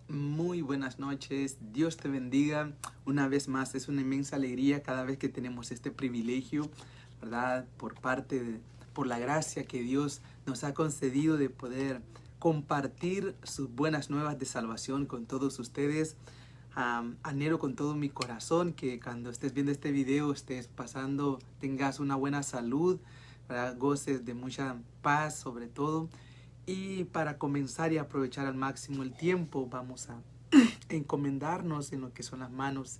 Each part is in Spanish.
Muy buenas noches, Dios te bendiga. Una vez más, es una inmensa alegría cada vez que tenemos este privilegio, ¿verdad? Por la gracia que Dios nos ha concedido de poder compartir sus buenas nuevas de salvación con todos ustedes. Anhelo con todo mi corazón que cuando estés viendo este video, tengas una buena salud, ¿verdad? Goces de mucha paz sobre todo. Y para comenzar y aprovechar al máximo el tiempo, vamos a encomendarnos en lo que son las manos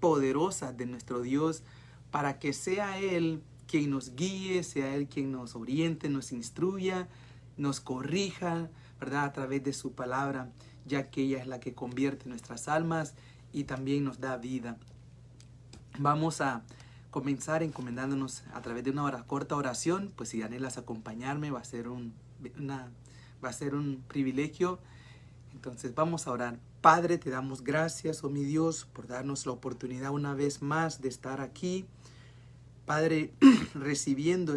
poderosas de nuestro Dios, para que sea Él quien nos guíe, sea Él quien nos oriente, nos instruya, nos corrija, ¿verdad? A través de su palabra, ya que ella es la que convierte nuestras almas y también nos da vida. Vamos a comenzar encomendándonos a través de una corta oración. Pues si anhelas acompañarme, va a ser un privilegio. Entonces vamos a orar. Padre, te damos gracias, oh mi Dios, por darnos la oportunidad una vez más de estar aquí. Padre, recibiendo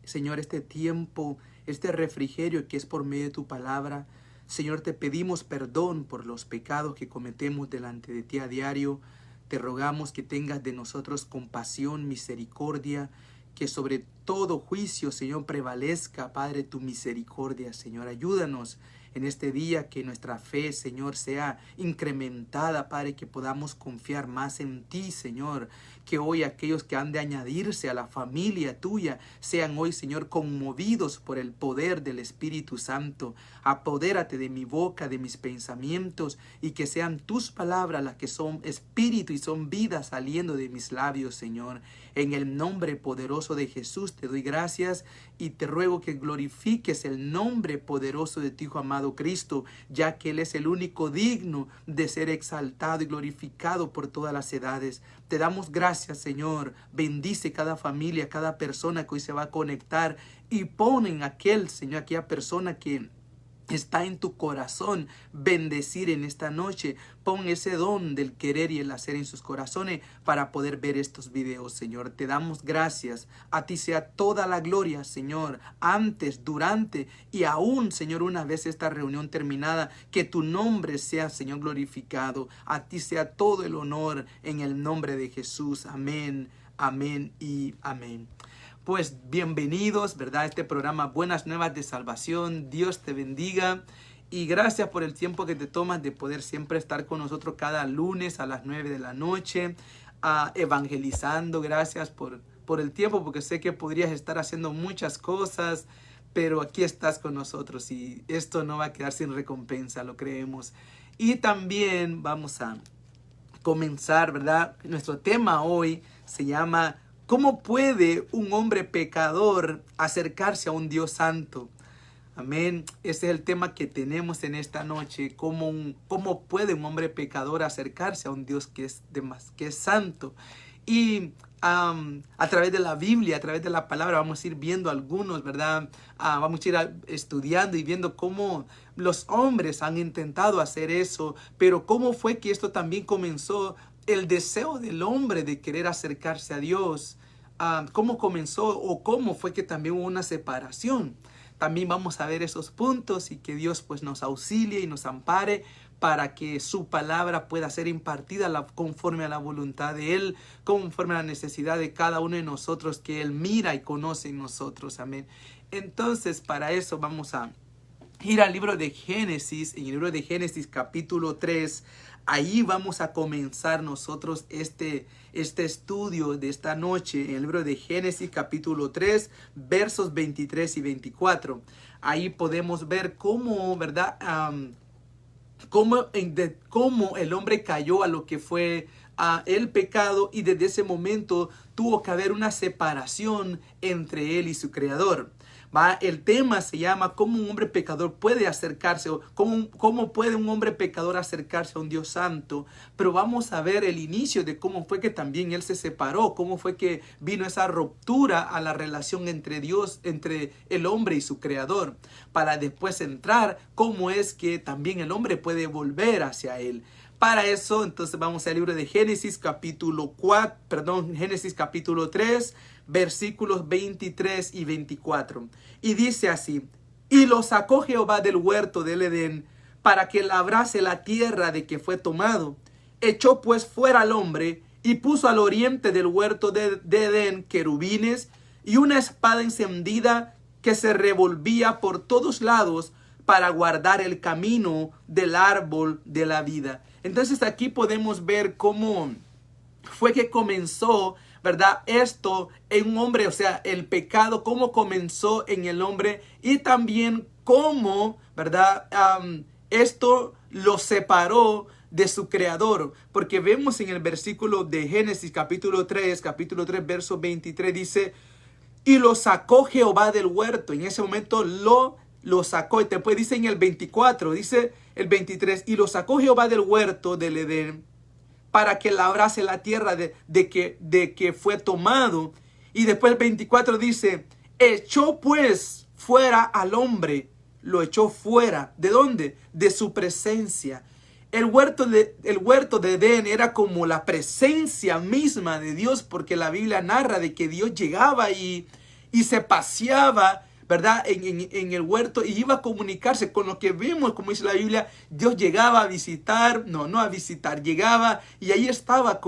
Señor, este tiempo, este refrigerio que es por medio de tu palabra. Señor, te pedimos perdón por los pecados que cometemos delante de ti a diario. Te rogamos que tengas de nosotros compasión, misericordia, que sobre todo juicio, Señor, prevalezca, Padre, tu misericordia. Señor, ayúdanos en este día, que nuestra fe, Señor, sea incrementada, Padre, que podamos confiar más en ti, Señor. Que hoy aquellos que han de añadirse a la familia tuya sean hoy, Señor, conmovidos por el poder del Espíritu Santo. Apodérate de mi boca, de mis pensamientos, y que sean tus palabras las que son espíritu y son vida saliendo de mis labios, Señor. En el nombre poderoso de Jesús te doy gracias y te ruego que glorifiques el nombre poderoso de tu Hijo amado Cristo, ya que Él es el único digno de ser exaltado y glorificado por todas las edades. Te damos gracias, Señor. Bendice cada familia, cada persona que hoy se va a conectar, y pon en aquella persona que está en tu corazón bendecir en esta noche. Pon ese don del querer y el hacer en sus corazones para poder ver estos videos, Señor. Te damos gracias. A ti sea toda la gloria, Señor, antes, durante y aún, Señor, una vez esta reunión terminada, que tu nombre sea, Señor, glorificado. A ti sea todo el honor en el nombre de Jesús. Amén, amén y amén. Pues bienvenidos, ¿verdad? A este programa Buenas Nuevas de Salvación. Dios te bendiga y gracias por el tiempo que te tomas de poder siempre estar con nosotros cada lunes a las 9 de la noche, evangelizando. Gracias por el tiempo, porque sé que podrías estar haciendo muchas cosas, pero aquí estás con nosotros y esto no va a quedar sin recompensa, lo creemos. Y también vamos a comenzar, ¿verdad? Nuestro tema hoy se llama ¿cómo puede un hombre pecador acercarse a un Dios santo? Amén. Ese es el tema que tenemos en esta noche. ¿Cómo puede un hombre pecador acercarse a un Dios que es santo? Y a través de la Biblia, a través de la palabra, vamos a ir viendo algunos, ¿verdad? Vamos a ir estudiando y viendo cómo los hombres han intentado hacer eso, pero cómo fue que esto también comenzó, el deseo del hombre de querer acercarse a Dios. ¿Cómo comenzó o cómo fue que también hubo una separación? También vamos a ver esos puntos y que Dios pues nos auxilie y nos ampare para que su palabra pueda ser impartida conforme a la voluntad de Él, conforme a la necesidad de cada uno de nosotros que Él mira y conoce en nosotros. Amén. Entonces, para eso vamos a ir al libro de Génesis. En el libro de Génesis capítulo 3, ahí vamos a comenzar nosotros este estudio de esta noche. En el libro de Génesis capítulo 3, versos 23 y 24. Ahí podemos ver cómo, ¿verdad? Cómo el hombre cayó a lo que fue el pecado, y desde ese momento tuvo que haber una separación entre él y su creador. El tema se llama ¿cómo un hombre pecador puede acercarse? O ¿cómo puede un hombre pecador acercarse a un Dios santo? Pero vamos a ver el inicio de cómo fue que también él se separó, cómo fue que vino esa ruptura a la relación entre Dios, entre el hombre y su creador, para después entrar cómo es que también el hombre puede volver hacia él. Para eso, entonces vamos al libro de Génesis capítulo 3, versículos 23 y 24. Y dice así: y lo sacó Jehová del huerto del Edén para que labrase la tierra de que fue tomado. Echó pues fuera al hombre y puso al oriente del huerto de Edén querubines y una espada encendida que se revolvía por todos lados para guardar el camino del árbol de la vida. Entonces aquí podemos ver cómo fue que comenzó, ¿verdad? Esto en un hombre, o sea, el pecado, cómo comenzó en el hombre y también cómo, ¿verdad? Esto lo separó de su creador, porque vemos en el versículo de Génesis capítulo 3 verso 23, dice: y lo sacó Jehová del huerto. En ese momento lo sacó. Y después dice en el 24, dice el 23, y lo sacó Jehová del huerto del Edén para que labrase la tierra de que fue tomado. Y después el 24 dice: echó pues fuera al hombre. Lo echó fuera. ¿De dónde? De su presencia. El huerto de Edén era como la presencia misma de Dios, porque la Biblia narra de que Dios llegaba y se paseaba, ¿verdad? En el huerto y iba a comunicarse con lo que vemos, como dice la Biblia. Dios llegaba a visitar, no a visitar, llegaba y ahí estaba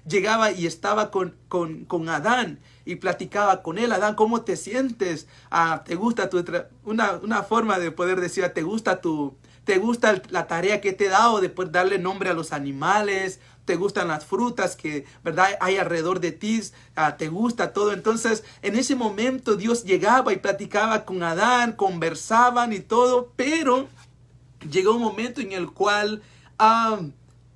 llegaba y estaba con Adán y platicaba con él. Adán, ¿cómo te sientes? ¿Te gusta una forma de poder decir, ¿te gusta la tarea que te he dado de poder darle nombre a los animales? ¿Te gustan las frutas que, verdad, hay alrededor de ti? ¿Te gusta todo? Entonces, en ese momento Dios llegaba y platicaba con Adán, conversaban y todo, pero llegó un momento en el cual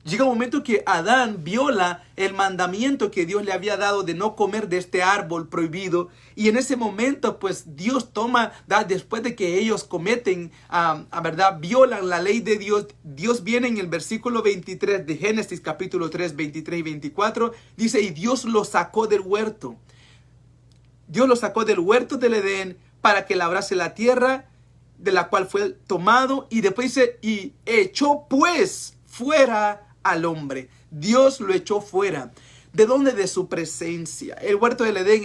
llega un momento que Adán viola el mandamiento que Dios le había dado de no comer de este árbol prohibido. Y en ese momento, pues Dios toma, después de que ellos cometen, ¿verdad? Violan la ley de Dios. Dios viene en el versículo 23 de Génesis capítulo 3, 23 y 24. Dice, y Dios lo sacó del huerto. Dios lo sacó del huerto del Edén para que labrase la tierra de la cual fue tomado. Y después dice, y echó pues fuera al hombre. Dios lo echó fuera. ¿De dónde? De su presencia. El huerto del Edén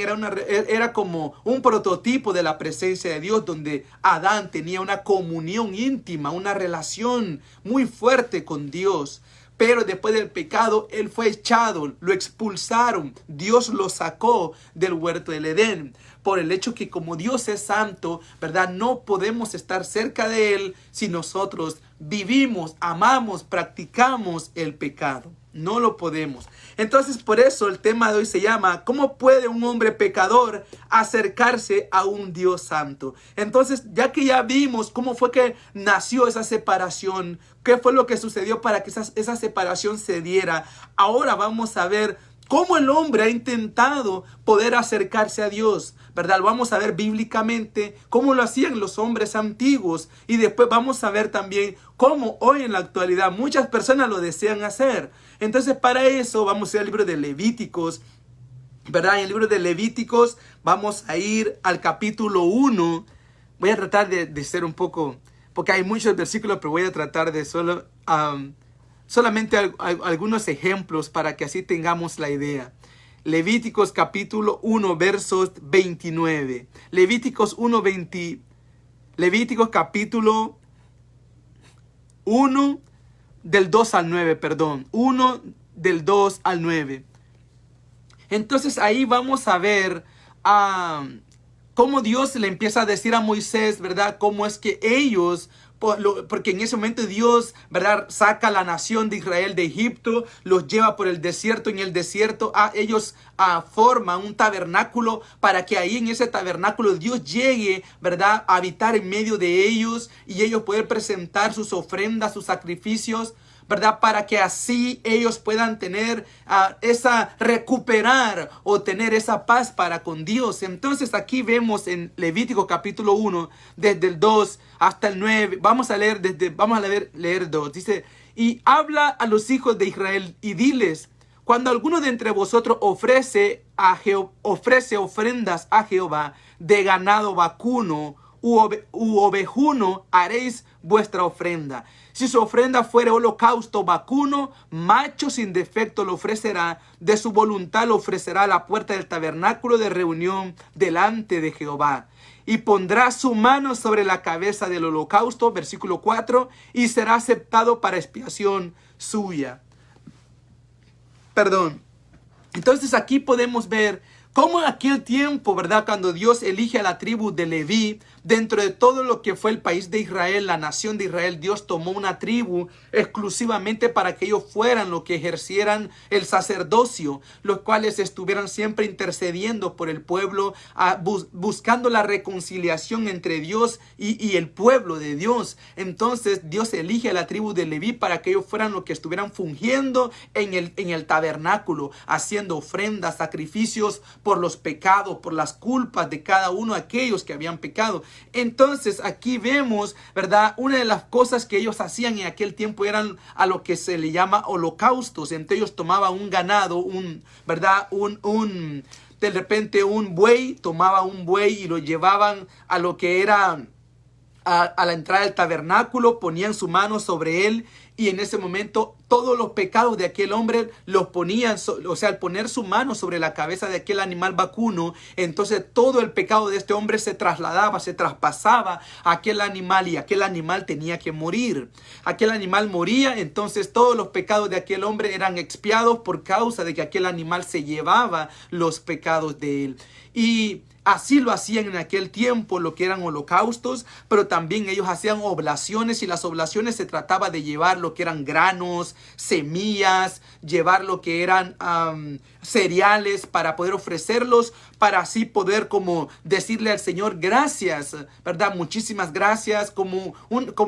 era como un prototipo de la presencia de Dios, donde Adán tenía una comunión íntima, una relación muy fuerte con Dios. Pero después del pecado, él fue echado, lo expulsaron. Dios lo sacó del huerto del Edén. Por el hecho que como Dios es santo, ¿verdad? No podemos estar cerca de él si nosotros vivimos, amamos, practicamos el pecado. No lo podemos. Entonces, por eso el tema de hoy se llama ¿cómo puede un hombre pecador acercarse a un Dios santo? Entonces, ya que ya vimos cómo fue que nació esa separación, qué fue lo que sucedió para que esa separación se diera, ahora vamos a ver cómo el hombre ha intentado poder acercarse a Dios, ¿verdad? Vamos a ver bíblicamente cómo lo hacían los hombres antiguos. Y después vamos a ver también cómo hoy en la actualidad muchas personas lo desean hacer. Entonces, para eso vamos a ir al libro de Levíticos, ¿verdad? En el libro de Levíticos vamos a ir al capítulo 1. Voy a tratar de ser un poco, porque hay muchos versículos, pero voy a tratar de solamente algunos ejemplos para que así tengamos la idea. Levíticos capítulo 1 versos 29. Levíticos capítulo 1 del 2 al 9, perdón. 1 del 2 al 9. Entonces ahí vamos a ver cómo Dios le empieza a decir a Moisés, ¿verdad? Cómo es que ellos, porque en ese momento Dios, ¿verdad?, saca a la nación de Israel de Egipto, los lleva por el desierto. En el desierto ellos forman un tabernáculo para que ahí en ese tabernáculo Dios llegue, ¿verdad?, a habitar en medio de ellos y ellos poder presentar sus ofrendas, sus sacrificios, ¿verdad? Para que así ellos puedan tener recuperar o tener esa paz para con Dios. Entonces aquí vemos en Levítico capítulo 1, desde el 2 hasta el 9. Vamos a leer 2. Dice, y habla a los hijos de Israel y diles, cuando alguno de entre vosotros ofrece ofrendas a Jehová de ganado vacuno u ovejuno, haréis vuestra ofrenda. Si su ofrenda fuere holocausto vacuno, macho sin defecto lo ofrecerá, de su voluntad lo ofrecerá a la puerta del tabernáculo de reunión delante de Jehová. y pondrá su mano sobre la cabeza del holocausto, versículo 4, y será aceptado para expiación suya. Perdón. Entonces aquí podemos ver cómo en aquel tiempo, ¿verdad? Cuando Dios elige a la tribu de Leví, dentro de todo lo que fue el país de Israel, la nación de Israel, Dios tomó una tribu exclusivamente para que ellos fueran los que ejercieran el sacerdocio, los cuales estuvieran siempre intercediendo por el pueblo, buscando la reconciliación entre Dios y el pueblo de Dios. Entonces Dios elige a la tribu de Leví para que ellos fueran los que estuvieran fungiendo en el tabernáculo, haciendo ofrendas, sacrificios por los pecados, por las culpas de cada uno de aquellos que habían pecado. Entonces aquí vemos, ¿verdad? Una de las cosas que ellos hacían en aquel tiempo eran a lo que se le llama holocaustos. Entonces ellos tomaban un ganado, ¿verdad? De repente un buey, tomaba un buey y lo llevaban a lo que era a la entrada del tabernáculo, ponían su mano sobre él y en ese momento todos los pecados de aquel hombre los ponían, o sea, al poner su mano sobre la cabeza de aquel animal vacuno, entonces todo el pecado de este hombre se trasladaba, se traspasaba a aquel animal y aquel animal tenía que morir. Aquel animal moría, entonces todos los pecados de aquel hombre eran expiados por causa de que aquel animal se llevaba los pecados de él. Y así lo hacían en aquel tiempo, lo que eran holocaustos, pero también ellos hacían oblaciones y las oblaciones se trataba de llevar lo que eran granos, semillas, llevar lo que eran cereales para poder ofrecerlos, para así poder como decirle al Señor gracias, ¿verdad? Muchísimas gracias,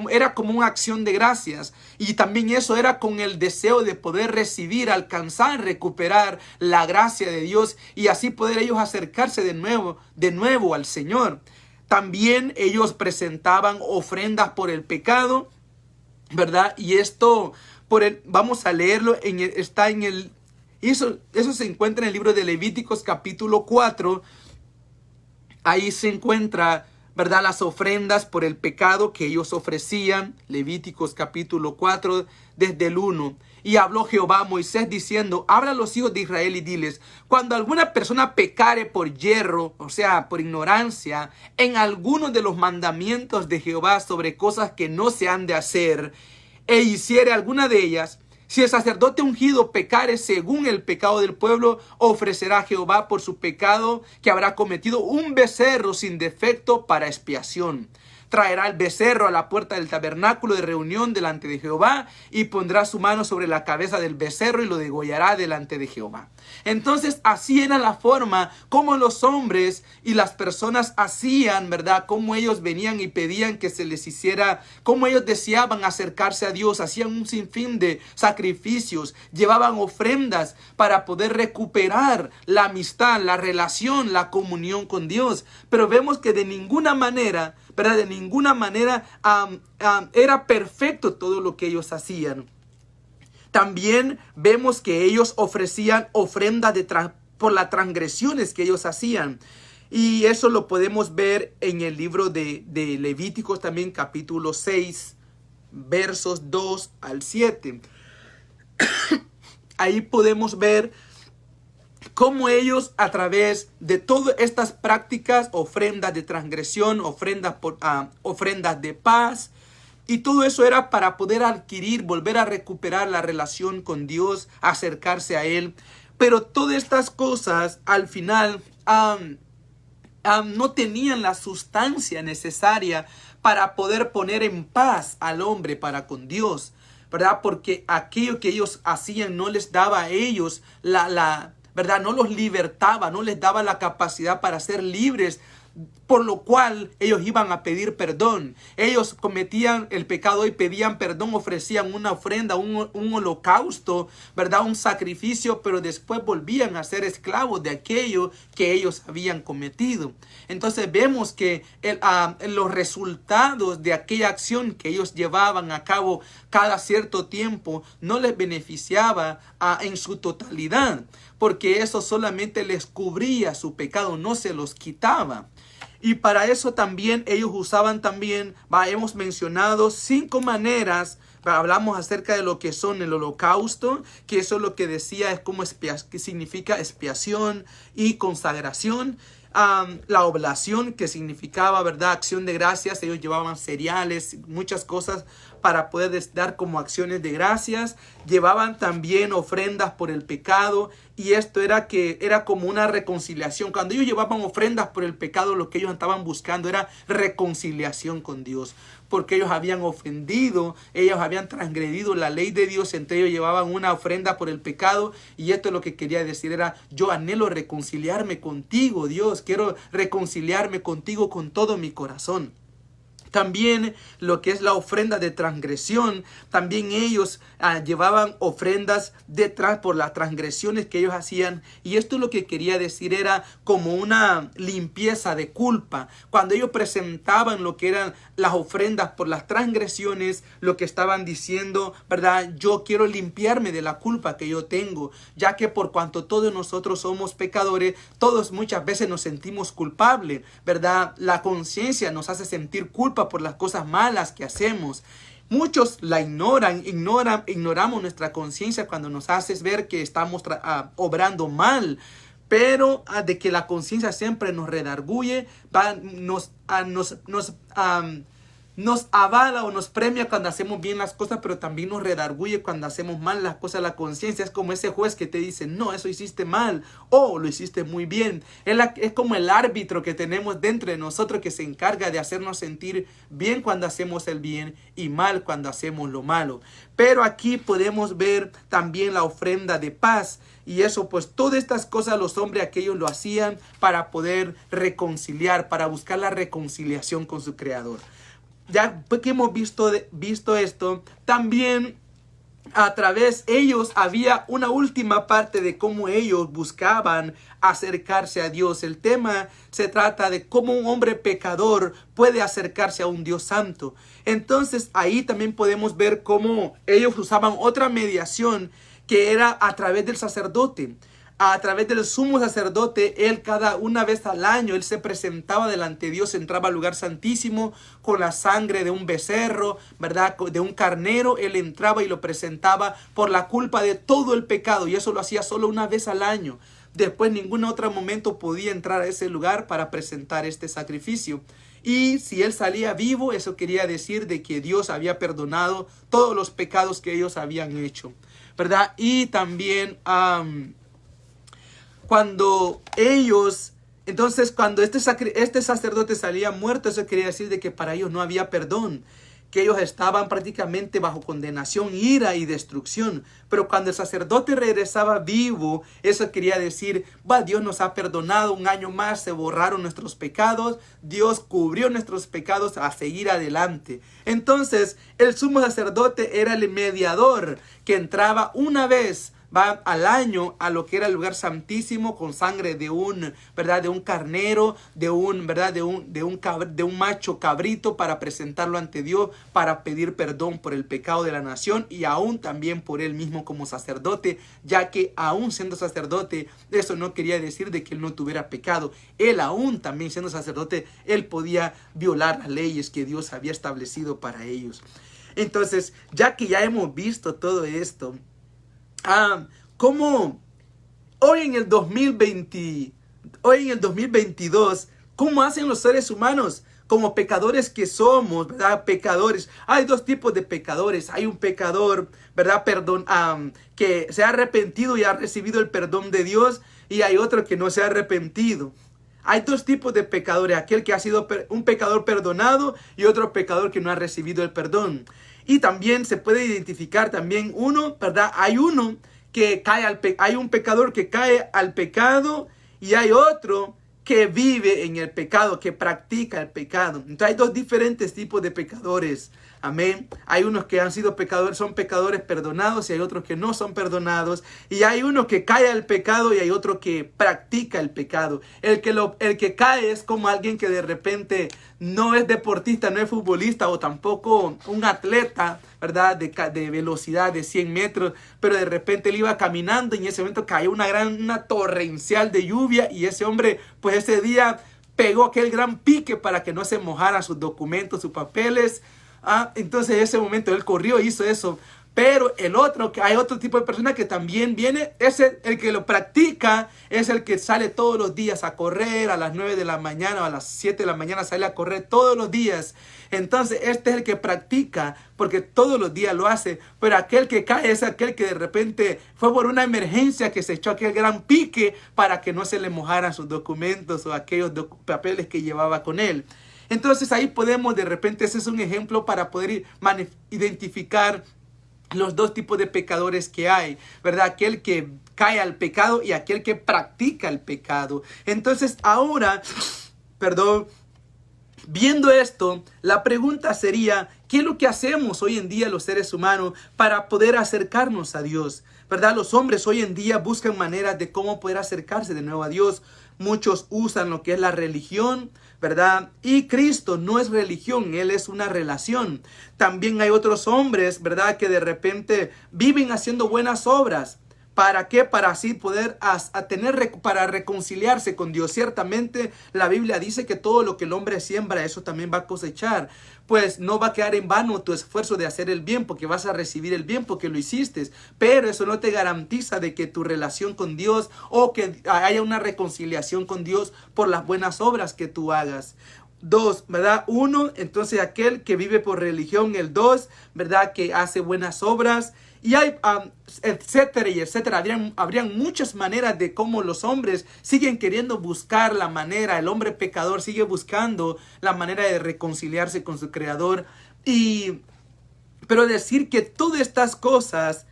era como una acción de gracias. Y también eso era con el deseo de poder recibir, alcanzar, recuperar la gracia de Dios y así poder ellos acercarse de nuevo al Señor. También ellos presentaban ofrendas por el pecado, ¿verdad? Y esto, vamos a leerlo, eso se encuentra en el libro de Levíticos capítulo 4. Ahí se encuentra, ¿verdad? Las ofrendas por el pecado que ellos ofrecían. Levíticos capítulo 4 desde el 1. Y habló Jehová a Moisés diciendo: habla a los hijos de Israel y diles: cuando alguna persona pecare por yerro, o sea, por ignorancia, en alguno de los mandamientos de Jehová sobre cosas que no se han de hacer, e hiciere alguna de ellas, si el sacerdote ungido pecare según el pecado del pueblo, ofrecerá a Jehová por su pecado que habrá cometido un becerro sin defecto para expiación. Traerá el becerro a la puerta del tabernáculo de reunión delante de Jehová y pondrá su mano sobre la cabeza del becerro y lo degollará delante de Jehová. Entonces así era la forma como los hombres y las personas hacían, ¿verdad? Como ellos venían y pedían que se les hiciera, como ellos deseaban acercarse a Dios, hacían un sinfín de sacrificios, llevaban ofrendas para poder recuperar la amistad, la relación, la comunión con Dios. Pero vemos que de ninguna manera, ¿verdad? De ninguna manera era perfecto todo lo que ellos hacían. También vemos que ellos ofrecían ofrendas por las transgresiones que ellos hacían. Y eso lo podemos ver en el libro de Levíticos también, capítulo 6, versos 2 al 7. Ahí podemos ver cómo ellos, a través de todas estas prácticas, ofrendas de transgresión, ofrendas de paz, y todo eso era para poder adquirir, volver a recuperar la relación con Dios, acercarse a Él. Pero todas estas cosas al final no tenían la sustancia necesaria para poder poner en paz al hombre para con Dios, ¿verdad? Porque aquello que ellos hacían no les daba a ellos ¿verdad? No los libertaba, no les daba la capacidad para ser libres, por lo cual ellos iban a pedir perdón. Ellos cometían el pecado y pedían perdón, ofrecían una ofrenda, un holocausto, ¿verdad? Un sacrificio, pero después volvían a ser esclavos de aquello que ellos habían cometido. Entonces vemos que los resultados de aquella acción que ellos llevaban a cabo cada cierto tiempo no les beneficiaba en su totalidad, porque eso solamente les cubría su pecado, no se los quitaba. Y para eso también ellos usaban también, hemos mencionado 5 maneras. Hablamos acerca de lo que son el holocausto, que eso es lo que decía, es como que significa expiación y consagración. la oblación, que significaba, ¿verdad?, acción de gracias. Ellos llevaban cereales, muchas cosas para poder dar como acciones de gracias. Llevaban también ofrendas por el pecado, y esto era como una reconciliación. Cuando ellos llevaban ofrendas por el pecado, lo que ellos estaban buscando era reconciliación con Dios, porque ellos habían ofendido, ellos habían transgredido la ley de Dios. Entre ellos llevaban una ofrenda por el pecado, y esto es lo que quería decir era: yo anhelo reconciliarme contigo, Dios, quiero reconciliarme contigo con todo mi corazón. También lo que es la ofrenda de transgresión, también ellos llevaban ofrendas detrás por las transgresiones que ellos hacían, y esto lo que quería decir era como una limpieza de culpa. Cuando ellos presentaban lo que eran las ofrendas por las transgresiones, lo que estaban diciendo, ¿verdad?, yo quiero limpiarme de la culpa que yo tengo, ya que por cuanto todos nosotros somos pecadores, todos muchas veces nos sentimos culpables, ¿verdad? La conciencia nos hace sentir culpa por las cosas malas que hacemos. Muchos la ignoramos nuestra conciencia cuando nos hace ver que estamos obrando mal. Pero de que la conciencia siempre nos redarguye, nos avala o nos premia cuando hacemos bien las cosas, pero también nos redarguye cuando hacemos mal las cosas. La conciencia es como ese juez que te dice: no, eso hiciste mal, o lo hiciste muy bien. Es como el árbitro que tenemos dentro de nosotros, que se encarga de hacernos sentir bien cuando hacemos el bien y mal cuando hacemos lo malo. Pero aquí podemos ver también la ofrenda de paz. Y eso, pues todas estas cosas los hombres aquellos lo hacían para poder reconciliar, para buscar la reconciliación con su Creador. Ya que hemos visto esto, también a través ellos había una última parte de cómo ellos buscaban acercarse a Dios. El tema se trata de cómo un hombre pecador puede acercarse a un Dios santo. Entonces ahí también podemos ver cómo ellos usaban otra mediación, que era a través del sacerdote. A través del sumo sacerdote, él una vez al año, él se presentaba delante de Dios, entraba al lugar santísimo con la sangre de un becerro, ¿verdad?, de un carnero. Él entraba y lo presentaba por la culpa de todo el pecado, y eso lo hacía solo una vez al año. Después ningún otro momento podía entrar a ese lugar para presentar este sacrificio. Y si él salía vivo, eso quería decir de que Dios había perdonado todos los pecados que ellos habían hecho, ¿verdad? Y también cuando este sacerdote salía muerto, eso quería decir de que para ellos no había perdón, que ellos estaban prácticamente bajo condenación, ira y destrucción. Pero cuando el sacerdote regresaba vivo, eso quería decir: Dios nos ha perdonado un año más, se borraron nuestros pecados, Dios cubrió nuestros pecados, a seguir adelante. Entonces el sumo sacerdote era el mediador que entraba una vez al año a lo que era el lugar santísimo con sangre de un carnero, de un macho cabrito, para presentarlo ante Dios, para pedir perdón por el pecado de la nación y aún también por él mismo como sacerdote, ya que aún siendo sacerdote, eso no quería decir de que él no tuviera pecado. Él aún también siendo sacerdote, él podía violar las leyes que Dios había establecido para ellos. Entonces, ya que ya hemos visto todo esto, como hoy en el 2022, ¿cómo hacen los seres humanos? Como pecadores que somos, ¿verdad? Pecadores. Hay dos tipos de pecadores. Hay un pecador, ¿verdad? Que se ha arrepentido y ha recibido el perdón de Dios. Y hay otro que no se ha arrepentido. Hay dos tipos de pecadores. Aquel que ha sido un pecador perdonado y otro pecador que no ha recibido el perdón. Y también se puede identificar también uno, ¿verdad? Hay uno que hay un pecador que cae al pecado, y hay otro que vive en el pecado, que practica el pecado. Entonces hay dos diferentes tipos de pecadores. Amén. Hay unos que son pecadores perdonados, y hay otros que no son perdonados. Y hay uno que cae al pecado y hay otro que practica el pecado. El que cae es como alguien que de repente no es deportista, no es futbolista o tampoco un atleta, ¿verdad? De velocidad de 100 metros. Pero de repente él iba caminando y en ese momento cayó una torrencial de lluvia, y ese hombre pues ese día pegó aquel gran pique para que no se mojaran sus documentos, sus papeles. Entonces en ese momento él corrió, hizo eso. Pero hay otro tipo de persona que también viene, es el que lo practica, es el que sale todos los días a correr a las 9 de la mañana o a las 7 de la mañana sale a correr todos los días. Entonces este es el que practica porque todos los días lo hace. Pero aquel que cae es aquel que de repente fue por una emergencia que se echó aquel gran pique para que no se le mojaran sus documentos o aquellos papeles que llevaba con él. Entonces ahí podemos de repente, ese es un ejemplo para poder identificar los dos tipos de pecadores que hay, ¿verdad? Aquel que cae al pecado y aquel que practica el pecado. Entonces ahora, viendo esto, la pregunta sería, ¿qué es lo que hacemos hoy en día los seres humanos para poder acercarnos a Dios? ¿Verdad? Los hombres hoy en día buscan maneras de cómo poder acercarse de nuevo a Dios. Muchos usan lo que es la religión, ¿verdad? Y Cristo no es religión, Él es una relación. También hay otros hombres, ¿verdad? Que de repente viven haciendo buenas obras. ¿Para qué? Para así poder para reconciliarse con Dios. Ciertamente la Biblia dice que todo lo que el hombre siembra, eso también va a cosechar. Pues no va a quedar en vano tu esfuerzo de hacer el bien, porque vas a recibir el bien porque lo hiciste. Pero eso no te garantiza de que tu relación con Dios o que haya una reconciliación con Dios por las buenas obras que tú hagas. 2, ¿verdad? 1, entonces aquel que vive por religión. El 2, ¿verdad? Que hace buenas obras. Y hay, etcétera y etcétera. Habrían muchas maneras de cómo los hombres siguen queriendo buscar la manera. El hombre pecador sigue buscando la manera de reconciliarse con su Creador. Pero decir que todas estas cosas,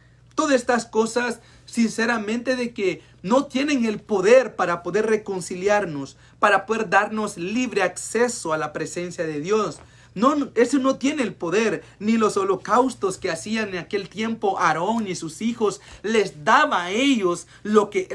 sinceramente, de que no tienen el poder para poder reconciliarnos, para poder darnos libre acceso a la presencia de Dios. No, eso no tiene el poder, ni los holocaustos que hacían en aquel tiempo Aarón y sus hijos les daba a ellos lo que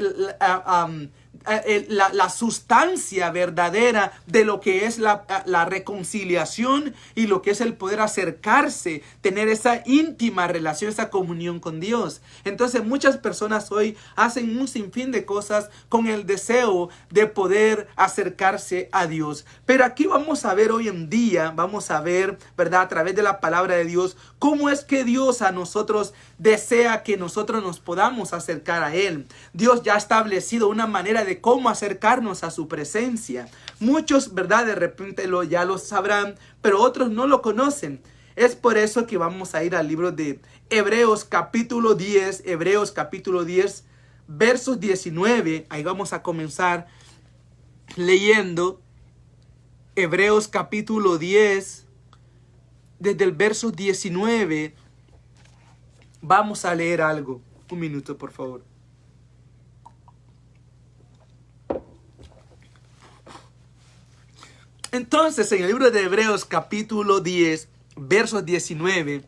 la sustancia verdadera de lo que es la reconciliación y lo que es el poder acercarse, tener esa íntima relación, esa comunión con Dios. Entonces muchas personas hoy hacen un sinfín de cosas con el deseo de poder acercarse a Dios. Pero aquí vamos a ver hoy en día, ¿verdad? A través de la palabra de Dios, cómo es que Dios a nosotros desea que nosotros nos podamos acercar a Él. Dios ya ha establecido una manera de cómo acercarnos a su presencia. Muchos, ¿verdad? De repente ya lo sabrán, pero otros no lo conocen. Es por eso que vamos a ir al libro de Hebreos capítulo 10, versos 19. Ahí vamos a comenzar leyendo Hebreos capítulo 10, desde el verso 19. Vamos a leer algo. Un minuto, por favor. Entonces, en el libro de Hebreos capítulo 10, verso 19,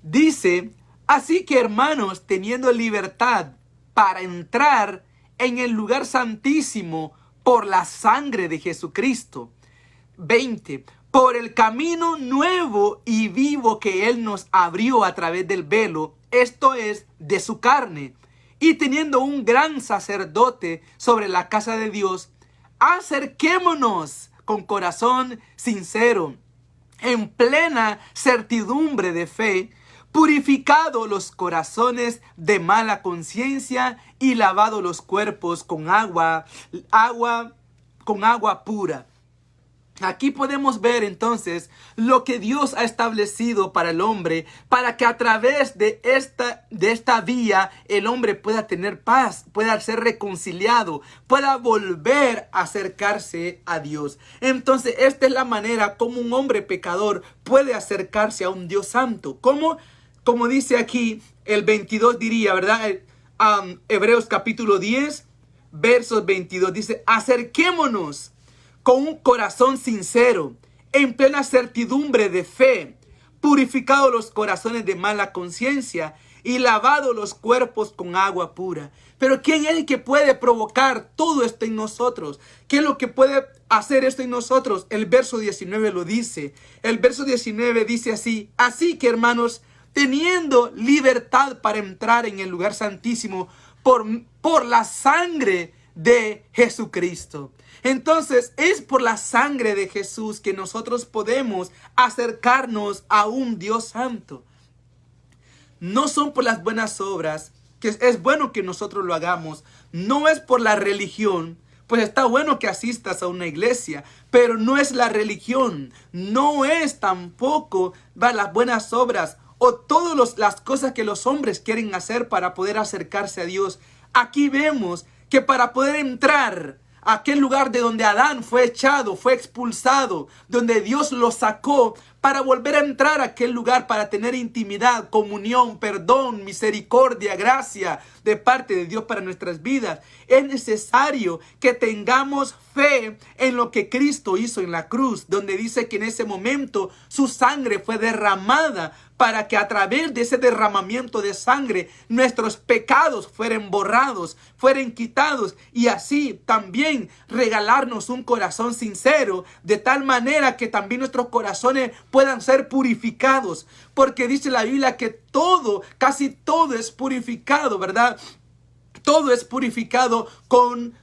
dice: así que, hermanos, teniendo libertad para entrar en el lugar santísimo por la sangre de Jesucristo. 20. Por el camino nuevo y vivo que Él nos abrió a través del velo, esto es, de su carne. Y teniendo un gran sacerdote sobre la casa de Dios, acerquémonos con corazón sincero, en plena certidumbre de fe, purificado los corazones de mala conciencia y lavado los cuerpos con agua pura. Aquí podemos ver entonces lo que Dios ha establecido para el hombre, para que a través de esta vía el hombre pueda tener paz, pueda ser reconciliado, pueda volver a acercarse a Dios. Entonces esta es la manera como un hombre pecador puede acercarse a un Dios santo. ¿Cómo? Como dice aquí el 22 diría, ¿verdad? Hebreos capítulo 10, versos 22 dice: acerquémonos con un corazón sincero, en plena certidumbre de fe, purificado los corazones de mala conciencia y lavado los cuerpos con agua pura. Pero ¿quién es el que puede provocar todo esto en nosotros? ¿Qué es lo que puede hacer esto en nosotros? El verso 19 lo dice. El verso 19 dice así: así que, hermanos, teniendo libertad para entrar en el lugar santísimo por la sangre de Jesucristo. Entonces es por la sangre de Jesús que nosotros podemos acercarnos a un Dios santo. No son por las buenas obras, que es bueno que nosotros lo hagamos. No es por la religión, pues está bueno que asistas a una iglesia, pero no es la religión. No es tampoco las buenas obras o todas las cosas que los hombres quieren hacer para poder acercarse a Dios. Aquí vemos que para poder entrar a aquel lugar de donde Adán fue echado, fue expulsado, donde Dios lo sacó, para volver a entrar a aquel lugar, para tener intimidad, comunión, perdón, misericordia, gracia de parte de Dios para nuestras vidas. Es necesario que tengamos fe en lo que Cristo hizo en la cruz, donde dice que en ese momento su sangre fue derramada para que a través de ese derramamiento de sangre nuestros pecados fueran borrados, fueran quitados, y así también regalarnos un corazón sincero, de tal manera que también nuestros corazones puedan ser purificados, porque dice la Biblia que todo, casi todo es purificado, ¿verdad? Todo es purificado con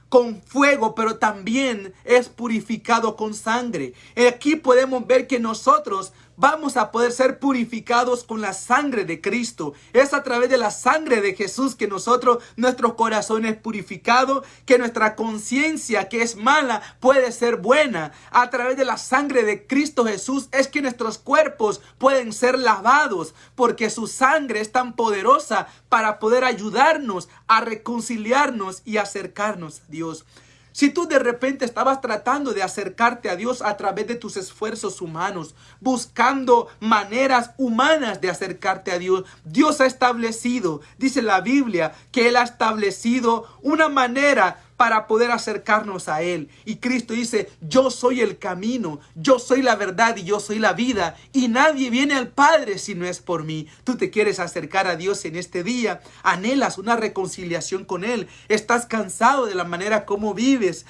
fuego, pero también es purificado con sangre. Aquí podemos ver que nosotros vamos a poder ser purificados con la sangre de Cristo. Es a través de la sangre de Jesús que nuestro corazón es purificado, que nuestra conciencia que es mala puede ser buena. A través de la sangre de Cristo Jesús es que nuestros cuerpos pueden ser lavados, porque su sangre es tan poderosa para poder ayudarnos a reconciliarnos y acercarnos a Dios. Si tú de repente estabas tratando de acercarte a Dios a través de tus esfuerzos humanos, buscando maneras humanas de acercarte a Dios, Dios ha establecido, dice la Biblia, que Él ha establecido una manera para poder acercarnos a Él. Y Cristo dice, yo soy el camino, yo soy la verdad y yo soy la vida, y nadie viene al Padre si no es por mí. Tú te quieres acercar a Dios en este día, anhelas una reconciliación con Él, estás cansado de la manera como vives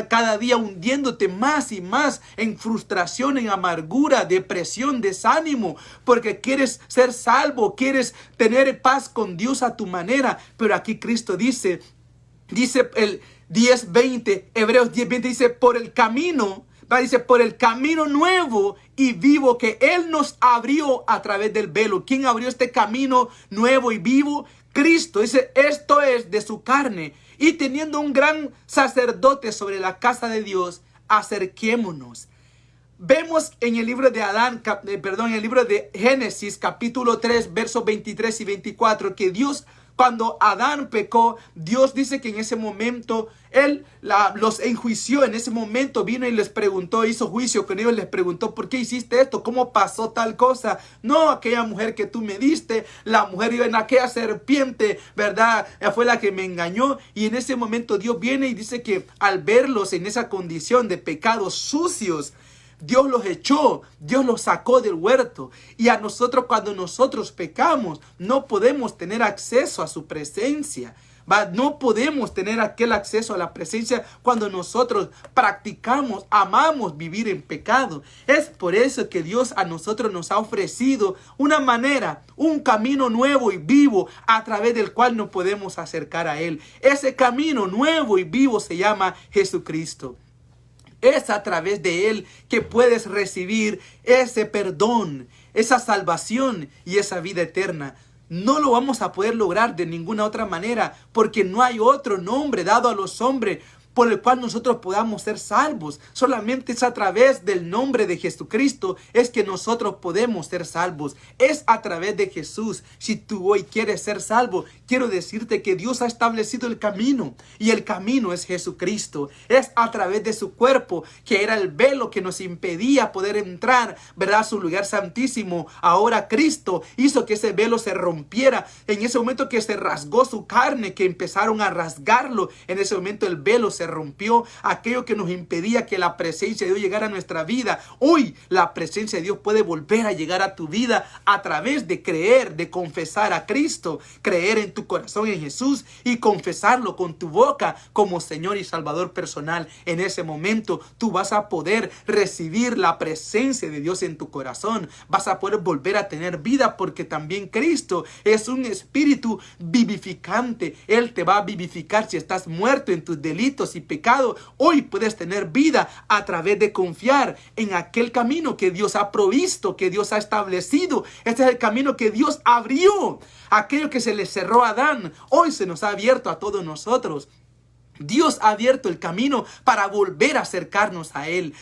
cada día hundiéndote más y más en frustración, en amargura, depresión, desánimo, porque quieres ser salvo, quieres tener paz con Dios a tu manera. Pero aquí Cristo dice el 10:20, Hebreos 10:20 dice, por el camino nuevo y vivo que Él nos abrió a través del velo. ¿Quién abrió este camino nuevo y vivo? Cristo. Dice, esto es de su carne. Y teniendo un gran sacerdote sobre la casa de Dios, acerquémonos. Vemos en el libro en el libro de Génesis, capítulo 3, versos 23 y 24, que Dios, cuando Adán pecó, Dios dice que en ese momento Él los enjuició. En ese momento vino y les preguntó, hizo juicio con ellos, les preguntó, ¿por qué hiciste esto? ¿Cómo pasó tal cosa? No, aquella mujer que tú me diste, la mujer en aquella serpiente, ¿verdad? Fue la que me engañó. Y en ese momento Dios viene y dice que al verlos en esa condición de pecados sucios, Dios los echó, Dios los sacó del huerto. Y a nosotros, cuando nosotros pecamos, no podemos tener acceso a su presencia. No podemos tener aquel acceso a la presencia cuando nosotros practicamos, amamos vivir en pecado. Es por eso que Dios a nosotros nos ha ofrecido una manera, un camino nuevo y vivo a través del cual nos podemos acercar a Él. Ese camino nuevo y vivo se llama Jesucristo. Es a través de Él que puedes recibir ese perdón, esa salvación y esa vida eterna. No lo vamos a poder lograr de ninguna otra manera, porque no hay otro nombre dado a los hombres por el cual nosotros podamos ser salvos. Solamente es a través del nombre de Jesucristo es que nosotros podemos ser salvos. Es a través de Jesús. Si tú hoy quieres ser salvo, quiero decirte que Dios ha establecido el camino, y el camino es Jesucristo. Es a través de su cuerpo, que era el velo que nos impedía poder entrar, ¿verdad?, a su lugar santísimo. Ahora Cristo hizo que ese velo se rompiera. En ese momento que se rasgó su carne, que empezaron a rasgarlo, en ese momento el velo se se rompió, aquello que nos impedía que la presencia de Dios llegara a nuestra vida. Hoy la presencia de Dios puede volver a llegar a tu vida a través de creer, de confesar a Cristo, creer en tu corazón en Jesús y confesarlo con tu boca como Señor y Salvador personal. En ese momento tú vas a poder recibir la presencia de Dios en tu corazón. Vas a poder volver a tener vida, porque también Cristo es un espíritu vivificante. Él te va a vivificar si estás muerto en tus delitos y pecados. Hoy puedes tener vida a través de confiar en aquel camino que Dios ha provisto, que Dios ha establecido. Este es el camino que Dios abrió. Aquello que se le cerró a Adán, hoy se nos ha abierto a todos nosotros. Dios ha abierto el camino para volver a acercarnos a Él.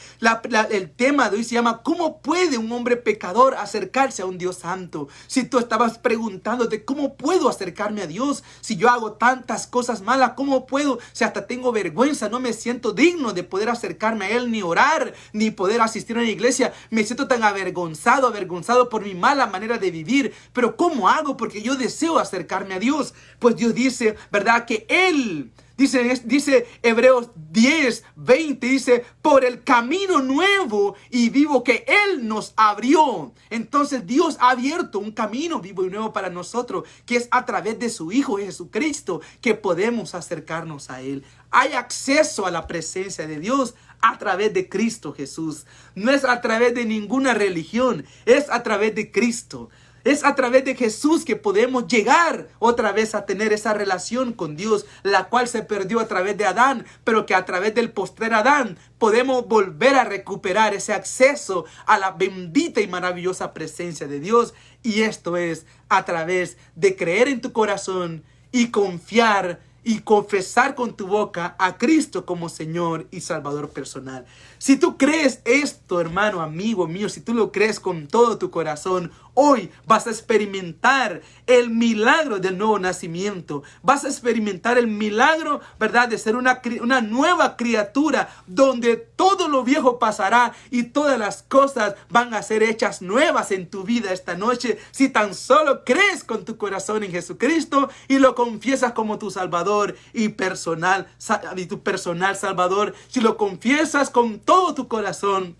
El tema de hoy se llama ¿cómo puede un hombre pecador acercarse a un Dios santo? Si tú estabas preguntándote ¿cómo puedo acercarme a Dios? Si yo hago tantas cosas malas, ¿cómo puedo? Si hasta tengo vergüenza, no me siento digno de poder acercarme a Él, ni orar, ni poder asistir a una iglesia. Me siento tan avergonzado por mi mala manera de vivir. Pero ¿cómo hago? Porque yo deseo acercarme a Dios. Pues Dios dice, ¿verdad? Que Él... Dice Hebreos 10:20, dice, por el camino nuevo y vivo que Él nos abrió. Entonces Dios ha abierto un camino vivo y nuevo para nosotros, que es a través de su Hijo Jesucristo, que podemos acercarnos a Él. Hay acceso a la presencia de Dios a través de Cristo Jesús. No es a través de ninguna religión, es a través de Cristo. Es a través de Jesús que podemos llegar otra vez a tener esa relación con Dios, la cual se perdió a través de Adán, pero que a través del postrer Adán podemos volver a recuperar ese acceso a la bendita y maravillosa presencia de Dios. Y esto es a través de creer en tu corazón y confiar y confesar con tu boca a Cristo como Señor y Salvador personal. Si tú crees esto, hermano, amigo mío, si tú lo crees con todo tu corazón, hoy vas a experimentar el milagro del nuevo nacimiento. Vas a experimentar el milagro, ¿verdad?, de ser una nueva criatura, donde todo lo viejo pasará y todas las cosas van a ser hechas nuevas en tu vida esta noche. Si tan solo crees con tu corazón en Jesucristo y lo confiesas como tu Salvador y tu personal Salvador, si lo confiesas con todo tu corazón,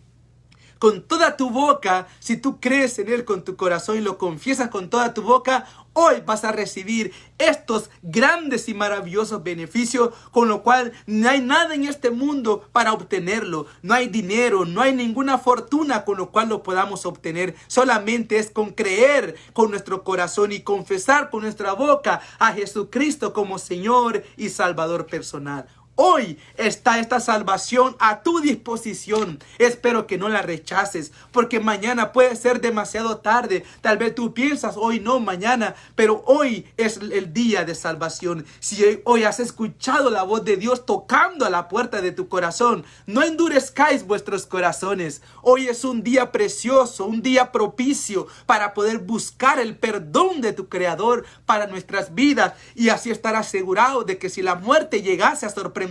con toda tu boca, si tú crees en Él con tu corazón y lo confiesas con toda tu boca, hoy vas a recibir estos grandes y maravillosos beneficios, con lo cual no hay nada en este mundo para obtenerlo. No hay dinero, no hay ninguna fortuna con lo cual lo podamos obtener. Solamente es con creer con nuestro corazón y confesar con nuestra boca a Jesucristo como Señor y Salvador personal. Hoy está esta salvación a tu disposición. Espero que no la rechaces, porque mañana puede ser demasiado tarde. Tal vez tú piensas hoy no, mañana, pero hoy es el día de salvación. Si hoy has escuchado la voz de Dios tocando a la puerta de tu corazón, no endurezcáis vuestros corazones. Hoy es un día precioso, un día propicio para poder buscar el perdón de tu Creador para nuestras vidas, y así estar asegurado de que si la muerte llegase a sorprendernos,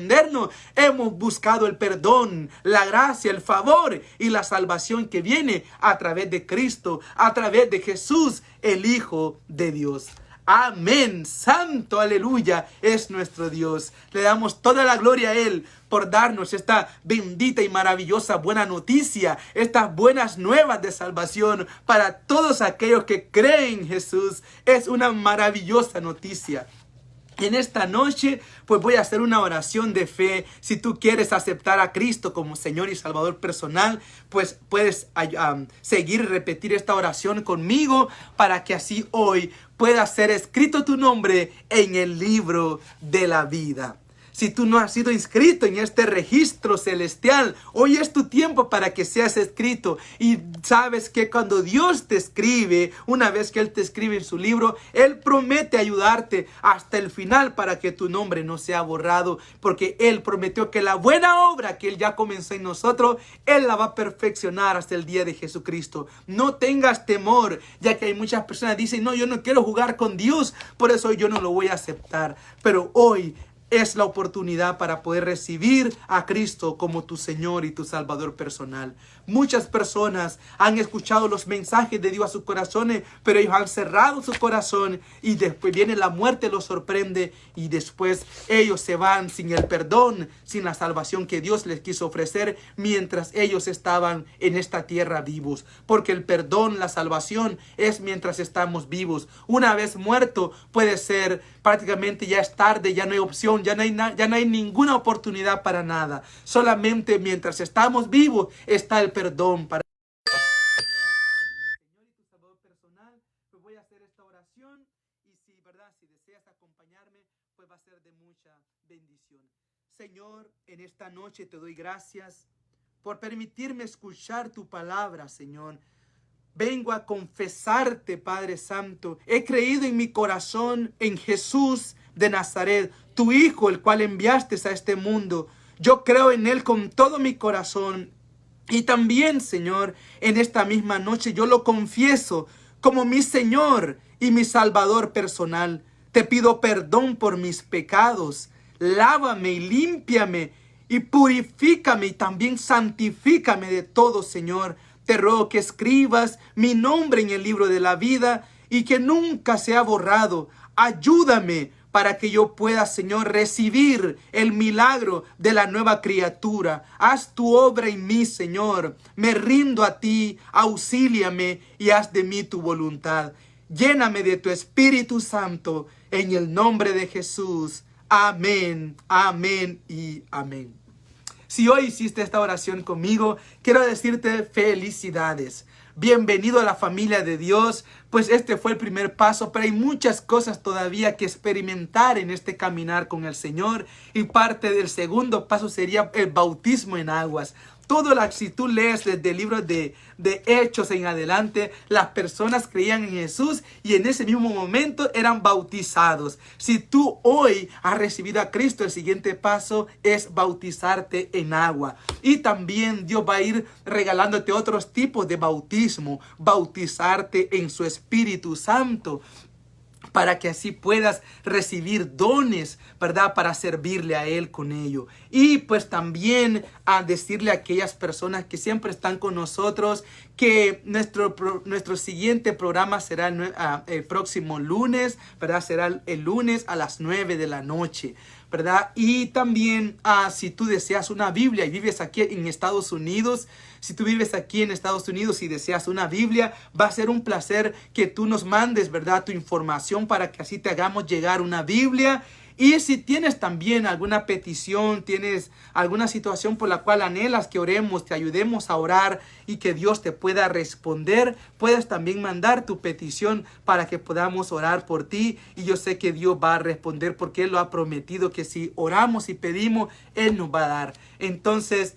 hemos buscado el perdón, la gracia, el favor y la salvación que viene a través de Cristo, a través de Jesús, el Hijo de Dios. Amén. Santo, aleluya, es nuestro Dios. Le damos toda la gloria a Él por darnos esta bendita y maravillosa buena noticia, estas buenas nuevas de salvación para todos aquellos que creen en Jesús. Es una maravillosa noticia. En esta noche, pues voy a hacer una oración de fe. Si tú quieres aceptar a Cristo como Señor y Salvador personal, pues puedes seguir y repetir esta oración conmigo, para que así hoy pueda ser escrito tu nombre en el libro de la vida. Si tú no has sido inscrito en este registro celestial, hoy es tu tiempo para que seas escrito. Y sabes que cuando Dios te escribe, una vez que Él te escribe en su libro, Él promete ayudarte hasta el final para que tu nombre no sea borrado. Porque Él prometió que la buena obra que Él ya comenzó en nosotros, Él la va a perfeccionar hasta el día de Jesucristo. No tengas temor, ya que hay muchas personas que dicen, no, yo no quiero jugar con Dios, por eso yo no lo voy a aceptar. Pero hoy es la oportunidad para poder recibir a Cristo como tu Señor y tu Salvador personal. Muchas personas han escuchado los mensajes de Dios a sus corazones, pero ellos han cerrado su corazón y después viene la muerte, los sorprende y después ellos se van sin el perdón, sin la salvación que Dios les quiso ofrecer mientras ellos estaban en esta tierra vivos. Porque el perdón, la salvación es mientras estamos vivos. Una vez muerto puede ser prácticamente ya es tarde, ya no hay opción, ya no hay ninguna oportunidad para nada. Solamente mientras estamos vivos está el perdón para Señor y tu Salvador personal. Pues voy a hacer esta oración y si deseas acompañarme, pues va a ser de mucha bendición. Señor, en esta noche te doy gracias por permitirme escuchar tu palabra, Señor. Vengo a confesarte, Padre Santo. He creído en mi corazón en Jesús de Nazaret, tu Hijo, el cual enviaste a este mundo. Yo creo en Él con todo mi corazón. Y también, Señor, en esta misma noche yo lo confieso como mi Señor y mi Salvador personal. Te pido perdón por mis pecados. Lávame y límpiame y purifícame y también santifícame de todo, Señor. Te ruego que escribas mi nombre en el libro de la vida y que nunca sea borrado. Ayúdame para que yo pueda, Señor, recibir el milagro de la nueva criatura. Haz tu obra en mí, Señor. Me rindo a ti, auxíliame y haz de mí tu voluntad. Lléname de tu Espíritu Santo en el nombre de Jesús. Amén, amén y amén. Si hoy hiciste esta oración conmigo, quiero decirte felicidades. Bienvenido a la familia de Dios, pues este fue el primer paso, pero hay muchas cosas todavía que experimentar en este caminar con el Señor. Y parte del segundo paso sería el bautismo en aguas. Si tú lees desde el libro de Hechos en adelante, las personas creían en Jesús y en ese mismo momento eran bautizados. Si tú hoy has recibido a Cristo, el siguiente paso es bautizarte en agua. Y también Dios va a ir regalándote otros tipos de bautismo, bautizarte en su Espíritu Santo, para que así puedas recibir dones, ¿verdad? Para servirle a Él con ello. Y pues también a decirle a aquellas personas que siempre están con nosotros que nuestro siguiente programa será el próximo lunes, ¿verdad? Será el lunes a las 9 de la noche. ¿Verdad? Y también si tú deseas una Biblia y vives aquí en Estados Unidos, si tú vives aquí en Estados Unidos y deseas una Biblia, va a ser un placer que tú nos mandes, ¿verdad? Tu información para que así te hagamos llegar una Biblia. Y si tienes también alguna petición, tienes alguna situación por la cual anhelas que oremos, te ayudemos a orar y que Dios te pueda responder, puedes también mandar tu petición para que podamos orar por ti. Y yo sé que Dios va a responder porque Él lo ha prometido, que si oramos y pedimos, Él nos va a dar. Entonces,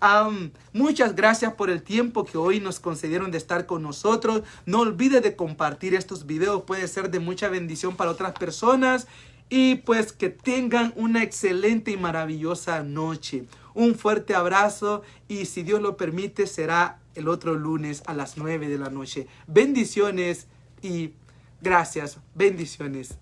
muchas gracias por el tiempo que hoy nos concedieron de estar con nosotros. No olvides de compartir estos videos, puede ser de mucha bendición para otras personas. Y pues que tengan una excelente y maravillosa noche. Un fuerte abrazo y si Dios lo permite será el otro lunes a las 9 de la noche. Bendiciones y gracias. Bendiciones.